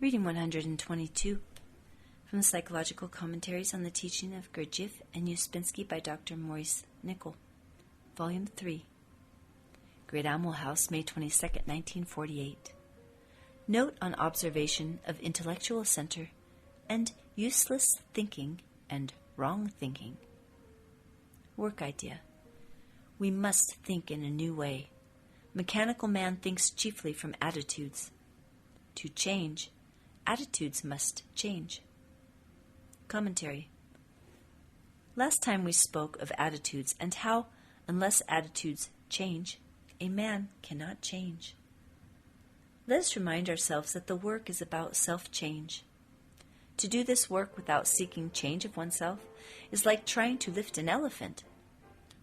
Reading 122 from the Psychological Commentaries on the Teaching of Gurdjieff and Ouspensky by Dr. Maurice Nicoll, Volume 3, Great Animal House, May 22, 1948. Note on observation of intellectual center and useless thinking and wrong thinking. Work idea. We must think in a new way. Mechanical man thinks chiefly from attitudes. To change, attitudes must change. Commentary. Last time we spoke of attitudes and how, unless attitudes change, a man cannot change. Let us remind ourselves that the work is about self-change. To do this work without seeking change of oneself is like trying to lift an elephant.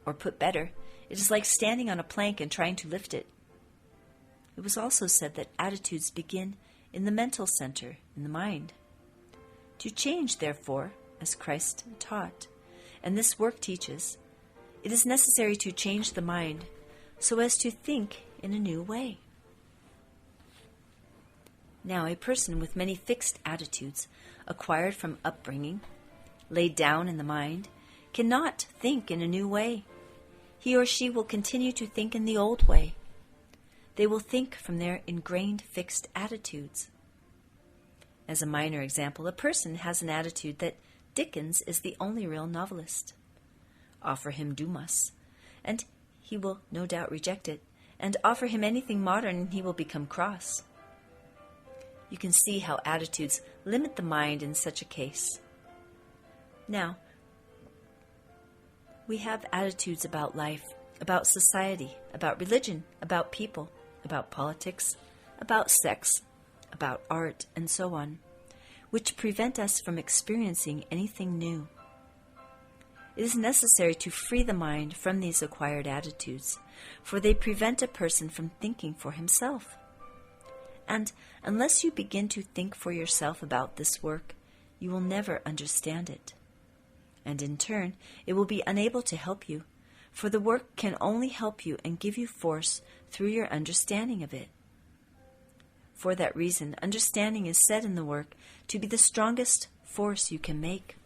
Or put better, it is like standing on a plank and trying to lift it. It was also said that attitudes begin in the mental center, in the mind. To change, therefore, as Christ taught, and this work teaches, it is necessary to change the mind so as to think in a new way. Now, a person with many fixed attitudes, acquired from upbringing, laid down in the mind, cannot think in a new way. He or she will continue to think in the old way. They will think from their ingrained fixed attitudes. As a minor example, a person has an attitude that Dickens is the only real novelist. Offer him Dumas, and he will no doubt reject it, and offer him anything modern and he will become cross. You can see how attitudes limit the mind in such a case. Now, we have attitudes about life, about society, about religion, about people, about politics, about sex, about art, and so on, which prevent us from experiencing anything new. It is necessary to free the mind from these acquired attitudes, for they prevent a person from thinking for himself. And unless you begin to think for yourself about this work, you will never understand it. And in turn, it will be unable to help you, for the work can only help you and give you force through your understanding of it. For that reason, understanding is said in the work to be the strongest force you can make.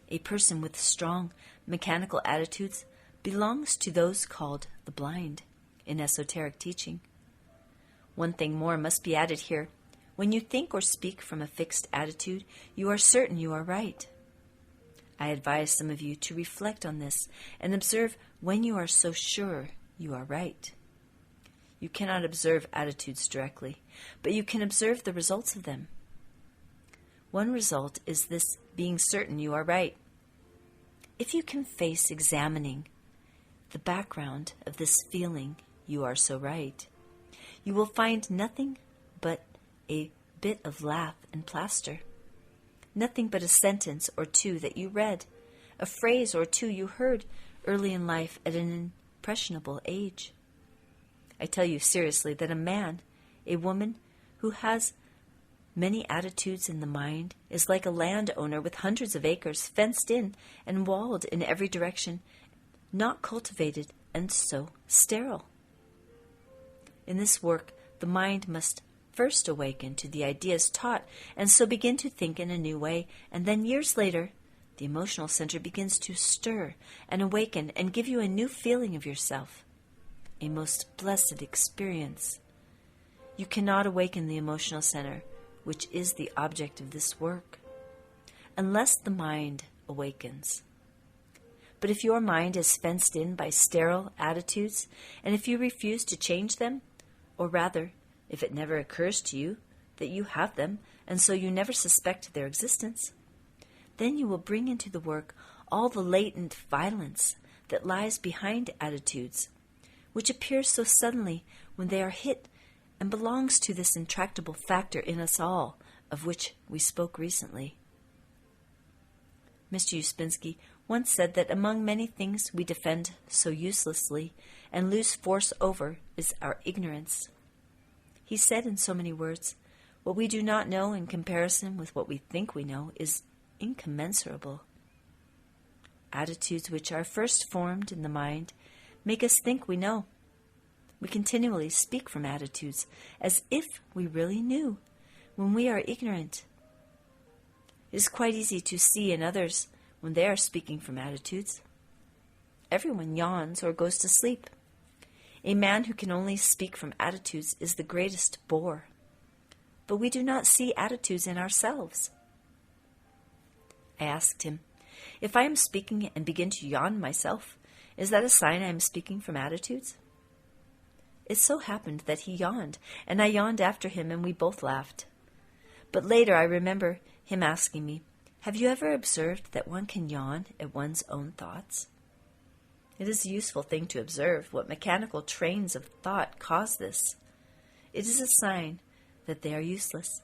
A person with strong mechanical attitudes belongs to those called the blind in esoteric teaching. One thing more must be added here. When you think or speak from a fixed attitude, you are certain you are right. I advise some of you to reflect on this and observe when you are so sure you are right. You cannot observe attitudes directly, but you can observe the results of them. One result is this being certain you are right. If you can face examining the background of this feeling you are so right, you will find nothing but a bit of lath and plaster. Nothing but a sentence or two that you read, a phrase or two you heard early in life at an impressionable age. I tell you seriously that a man, a woman who has many attitudes in the mind is like a landowner with hundreds of acres fenced in and walled in every direction, not cultivated and so sterile. In this work, the mind must first awaken to the ideas taught and so begin to think in a new way, and then years later, the emotional center begins to stir and awaken and give you a new feeling of yourself, a most blessed experience. You cannot awaken the emotional center, which is the object of this work, unless the mind awakens. But if your mind is fenced in by sterile attitudes, and if you refuse to change them, or rather, if it never occurs to you that you have them, and so you never suspect their existence, then you will bring into the work all the latent violence that lies behind attitudes, which appears so suddenly when they are hit and belongs to this intractable factor in us all, of which we spoke recently. Mr. Ouspensky once said that among many things we defend so uselessly and lose force over is our ignorance. He said in so many words, what we do not know in comparison with what we think we know is incommensurable. Attitudes which are first formed in the mind make us think we know. We continually speak from attitudes as if we really knew, when we are ignorant. It is quite easy to see in others when they are speaking from attitudes. Everyone yawns or goes to sleep. A man who can only speak from attitudes is the greatest bore. But we do not see attitudes in ourselves. I asked him, if I am speaking and begin to yawn myself, is that a sign I am speaking from attitudes? It so happened that he yawned, and I yawned after him, and we both laughed. But later I remember him asking me, have you ever observed that one can yawn at one's own thoughts? It is a useful thing to observe what mechanical trains of thought cause this. It is a sign that they are useless,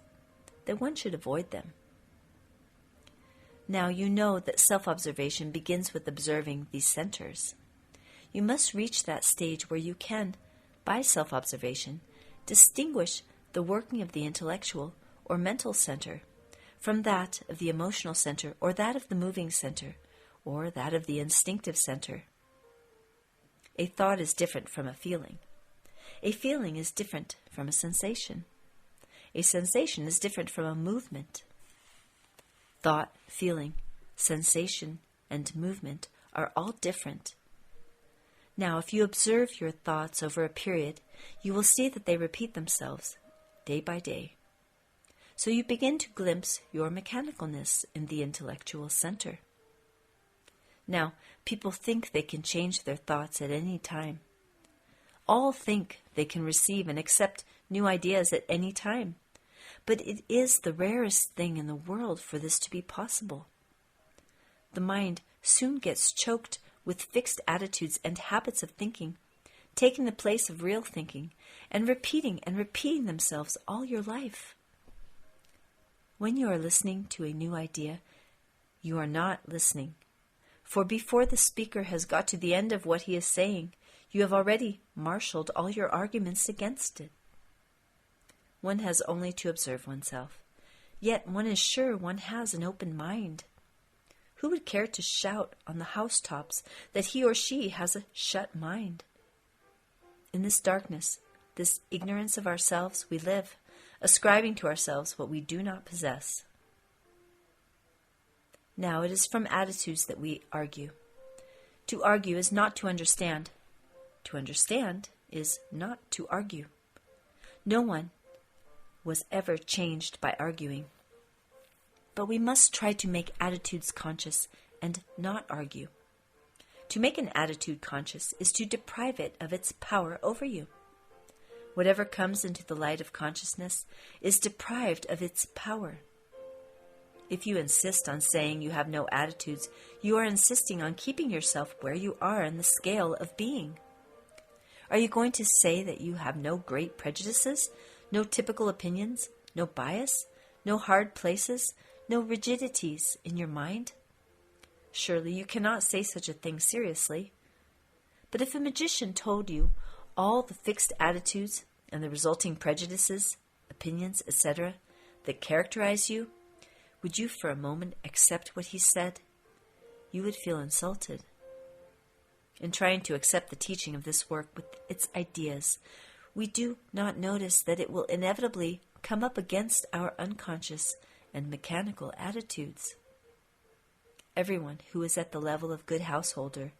that one should avoid them. Now you know that self-observation begins with observing these centers. You must reach that stage where you can, by self-observation, distinguish the working of the intellectual or mental center from that of the emotional center, or that of the moving center, or that of the instinctive center. A thought is different from a feeling. A feeling is different from a sensation. A sensation is different from a movement. Thought, feeling, sensation, and movement are all different. Now, if you observe your thoughts over a period, you will see that they repeat themselves day by day. So you begin to glimpse your mechanicalness in the intellectual center. Now, people think they can change their thoughts at any time. All think they can receive and accept new ideas at any time. But it is the rarest thing in the world for this to be possible. The mind soon gets choked with fixed attitudes and habits of thinking, taking the place of real thinking, and repeating themselves all your life. When you are listening to a new idea, you are not listening. For before the speaker has got to the end of what he is saying, you have already marshaled all your arguments against it. One has only to observe oneself. Yet one is sure one has an open mind. Who would care to shout on the housetops that he or she has a shut mind? In this darkness, this ignorance of ourselves, we live, ascribing to ourselves what we do not possess. Now it is from attitudes that we argue. To argue is not to understand. To understand is not to argue. No one was ever changed by arguing. But we must try to make attitudes conscious and not argue. To make an attitude conscious is to deprive it of its power over you. Whatever comes into the light of consciousness is deprived of its power. If you insist on saying you have no attitudes, you are insisting on keeping yourself where you are in the scale of being. Are you going to say that you have no great prejudices, no typical opinions, no bias, no hard places, no rigidities in your mind? Surely you cannot say such a thing seriously. But if a magician told you all the fixed attitudes and the resulting prejudices, opinions, etc., that characterize you, would you for a moment accept what he said? You would feel insulted. In trying to accept the teaching of this work with its ideas, we do not notice that it will inevitably come up against our unconscious and mechanical attitudes. Everyone who is at the level of good householder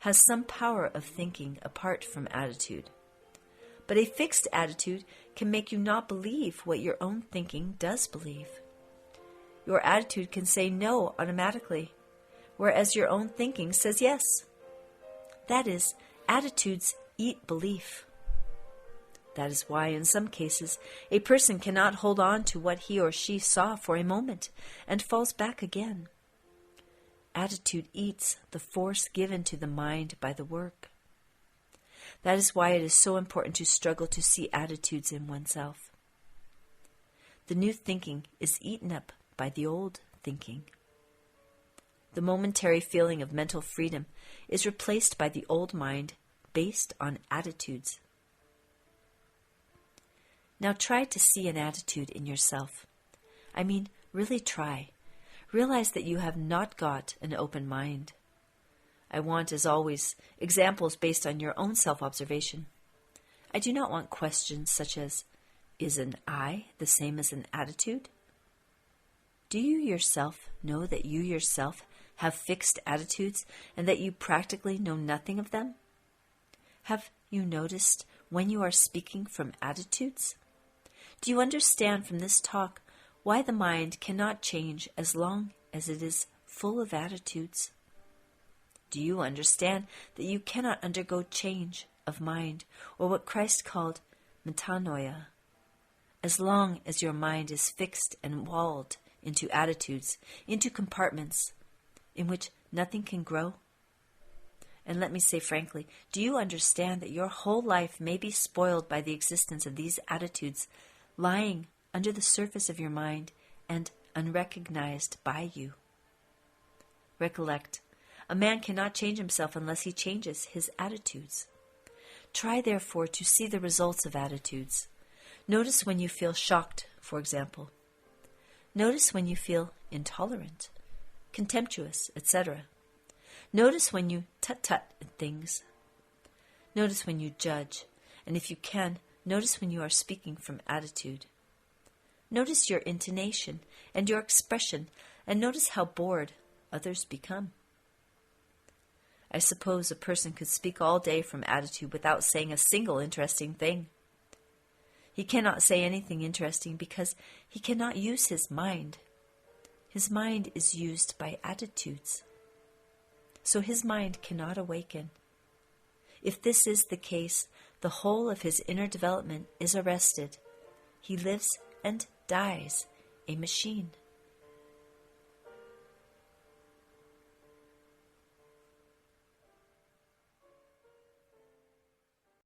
has some power of thinking apart from attitude. But a fixed attitude can make you not believe what your own thinking does believe. Your attitude can say no automatically, whereas your own thinking says yes. That is, attitudes eat belief. That is why, in some cases, a person cannot hold on to what he or she saw for a moment and falls back again. Attitude eats the force given to the mind by the work. That is why it is so important to struggle to see attitudes in oneself. The new thinking is eaten up by the old thinking. The momentary feeling of mental freedom is replaced by the old mind based on attitudes. Now try to see an attitude in yourself. I mean, really try. Realize that you have not got an open mind. I want, as always, examples based on your own self-observation. I do not want questions such as, is an I the same as an attitude? Do you yourself know that you yourself have fixed attitudes and that you practically know nothing of them? Have you noticed when you are speaking from attitudes? Do you understand from this talk why the mind cannot change as long as it is full of attitudes? Do you understand that you cannot undergo change of mind, or what Christ called metanoia, as long as your mind is fixed and walled into attitudes, into compartments in which nothing can grow? And let me say frankly, do you understand that your whole life may be spoiled by the existence of these attitudes lying under the surface of your mind and unrecognized by you? Recollect, a man cannot change himself unless he changes his attitudes. Try, therefore, to see the results of attitudes. Notice when you feel shocked, for example. Notice when you feel intolerant, contemptuous, etc. Notice when you tut-tut at things. Notice when you judge, and if you can, notice when you are speaking from attitude. Notice your intonation and your expression, and notice how bored others become. I suppose a person could speak all day from attitude without saying a single interesting thing. He cannot say anything interesting because he cannot use his mind. His mind is used by attitudes. So his mind cannot awaken. If this is the case, the whole of his inner development is arrested. He lives and dies a machine.